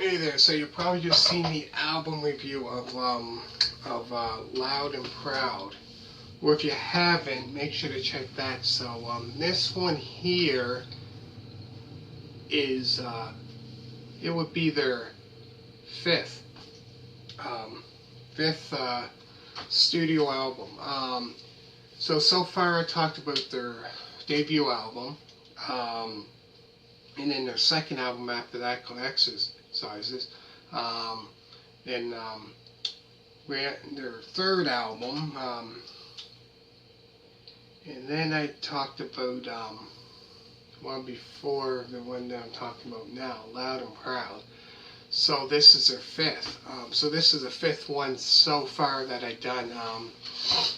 Hey there, so you've probably just seen the album review of Loud and Proud. Or if you haven't, make sure to check that. So this one here is, it would be their fifth studio album. So far I talked about their debut album, and then their second album after that called Exercises, then their third album, and then I talked about one before the one that I'm talking about now, Loud and Proud. So this is their fifth. So this is the fifth one so far that I've done.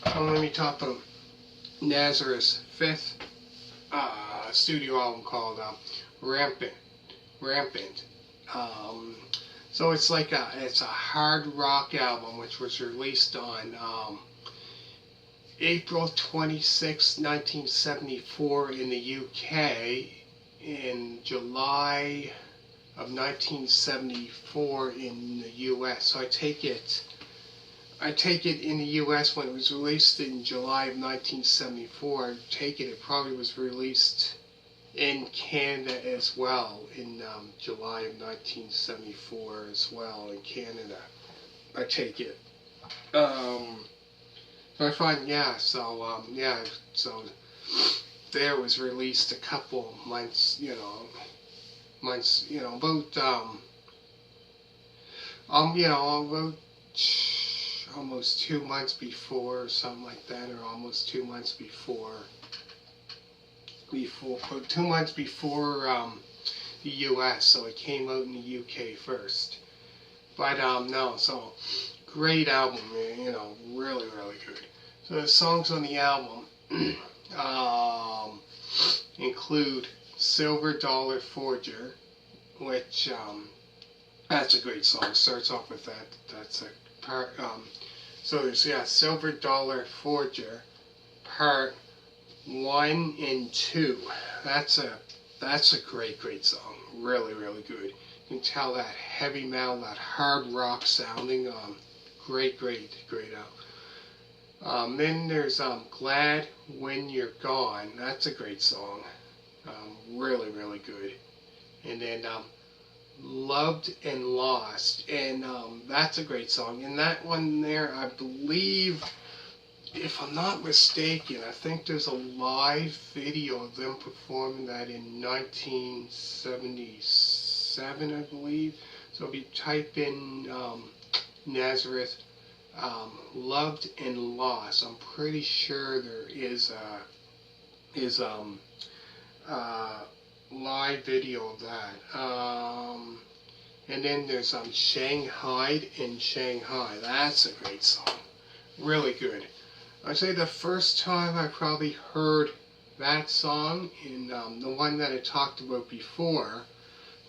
Let me talk about Nazareth's fifth studio album called Rampant. So it's like it's a hard rock album which was released on April 26, 1974 in the UK, in July of 1974 in the US. So I take it in the US when it was released in July of 1974. I take it probably was released in Canada as well in July of 1974 as well in Canada. I take it. I find, so there was released a couple months, about, about almost 2 months before, or something like that, or almost 2 months before 2 months before the US, so it came out in the UK first. But no, so great album, really, really good. So the songs on the album include Silver Dollar Forger, which that's a great song. Starts off with that. That's a part. So there's Silver Dollar Forger, part 1 and 2. That's a great song. Really, really good. You can tell that heavy metal, that hard rock sounding. Great album. Then there's Glad When You're Gone. That's a great song. Really, really good. And then Loved and Lost, and that's a great song. And that one there, I believe, if I'm not mistaken, I think there's a live video of them performing that in 1977, I believe. So if you type in Nazareth, Loved and Lost, I'm pretty sure there is live video of that. And then there's Shanghai'd in Shanghai. That's a great song. Really good. I'd say the first time I probably heard that song in the one that I talked about before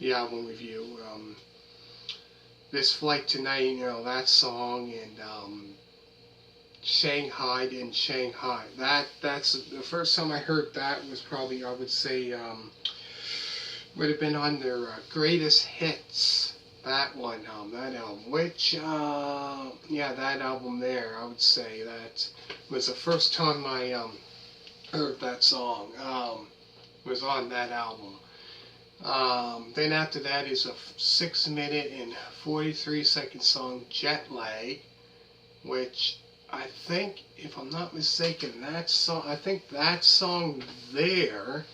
the album review, This Flight Tonight, that song, and Shanghai'd in Shanghai. That's the first time I heard that was probably, I would say, would have been on their greatest hits. That one, that album, which, that album there, I would say that was the first time I heard that song, was on that album. Then after that is a 6-minute and 43-second song, Jet Lag, which I think, if I'm not mistaken, that song there,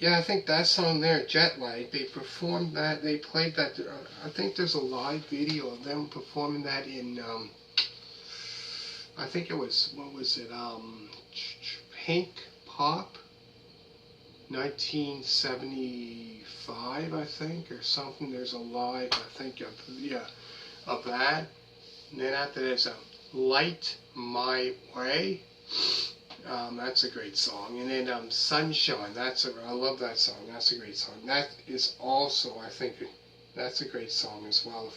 I think that song there, Jet Lag, they performed that, they played that, I think there's a live video of them performing that in, I think it was, what was it, Pink Pop, 1975, I think, or something. There's a live, I think, of that. And then after there's Light My Way. That's a great song. And then Sunshine. I love that song. That's a great song. That is also, I think, that's a great song as well.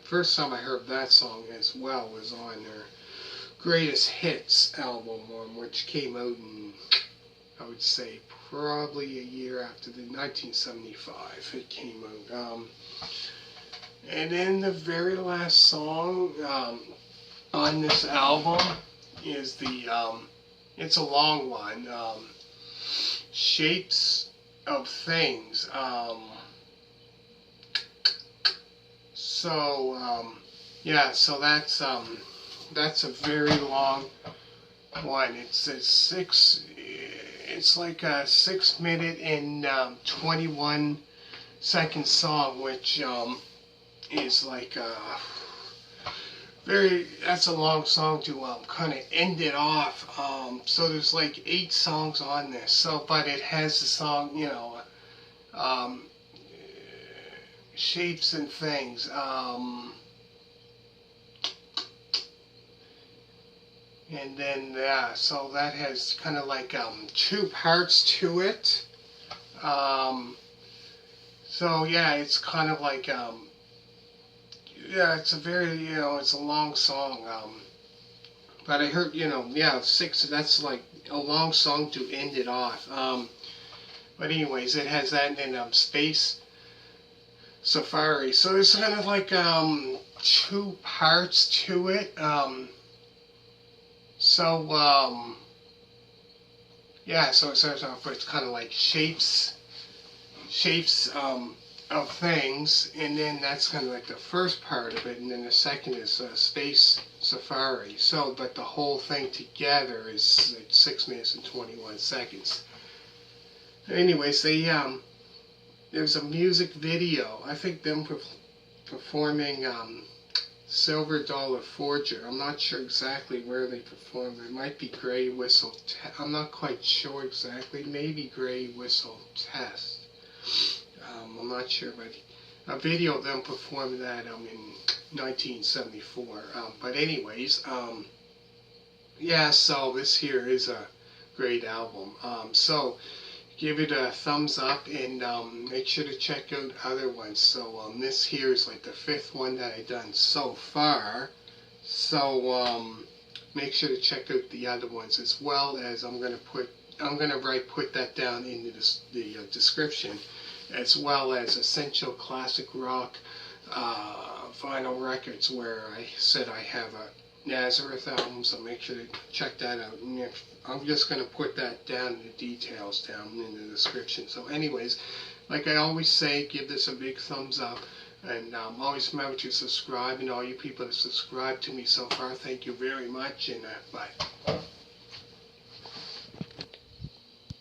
First time I heard that song as well was on their Greatest Hits album, which came out in I would say probably a year after the 1975 it came out. And then the very last song on this album is it's a long one, Shapes of Things. Yeah, so that's a very long one. It's like a 6 minute and 21-second song, which is like that's a long song to kind of end it off. So there's like 8 songs on this. So, but it has the song, Shapes and Things. And then, yeah, so that has kind of like 2 parts to it. So, yeah, it's kind of like, yeah, it's a very, it's a long song. But I heard, yeah, 6, that's like a long song to end it off. But anyways, it has that and then Space Safari. So there's kind of like 2 parts to it. Yeah, so it starts off with kind of like shapes of things, and then that's kind of like the first part of it, and then the second is Space Safari. So, but the whole thing together is like 6 minutes and 21 seconds. Anyways, there's a music video. I think them performing Silver Dollar Forger. I'm not sure exactly where they performed. It might be Grey Whistle. I'm not quite sure exactly. Maybe Grey Whistle Test. I'm not sure, but a video of them performing that in 1974. But anyways, yeah. So this here is a great album. So give it a thumbs up and make sure to check out other ones. So this here is like the 5th one that I've done so far. So make sure to check out the other ones, as well as I'm gonna put that down in the description, as well as Essential Classic Rock vinyl records, where I said I have a Nazareth album, so make sure to check that out. And I'm just going to put that down, the details down in the description. So anyways, like I always say, give this a big thumbs up, and always remember to subscribe, and all you people that subscribe to me so far, thank you very much, and bye.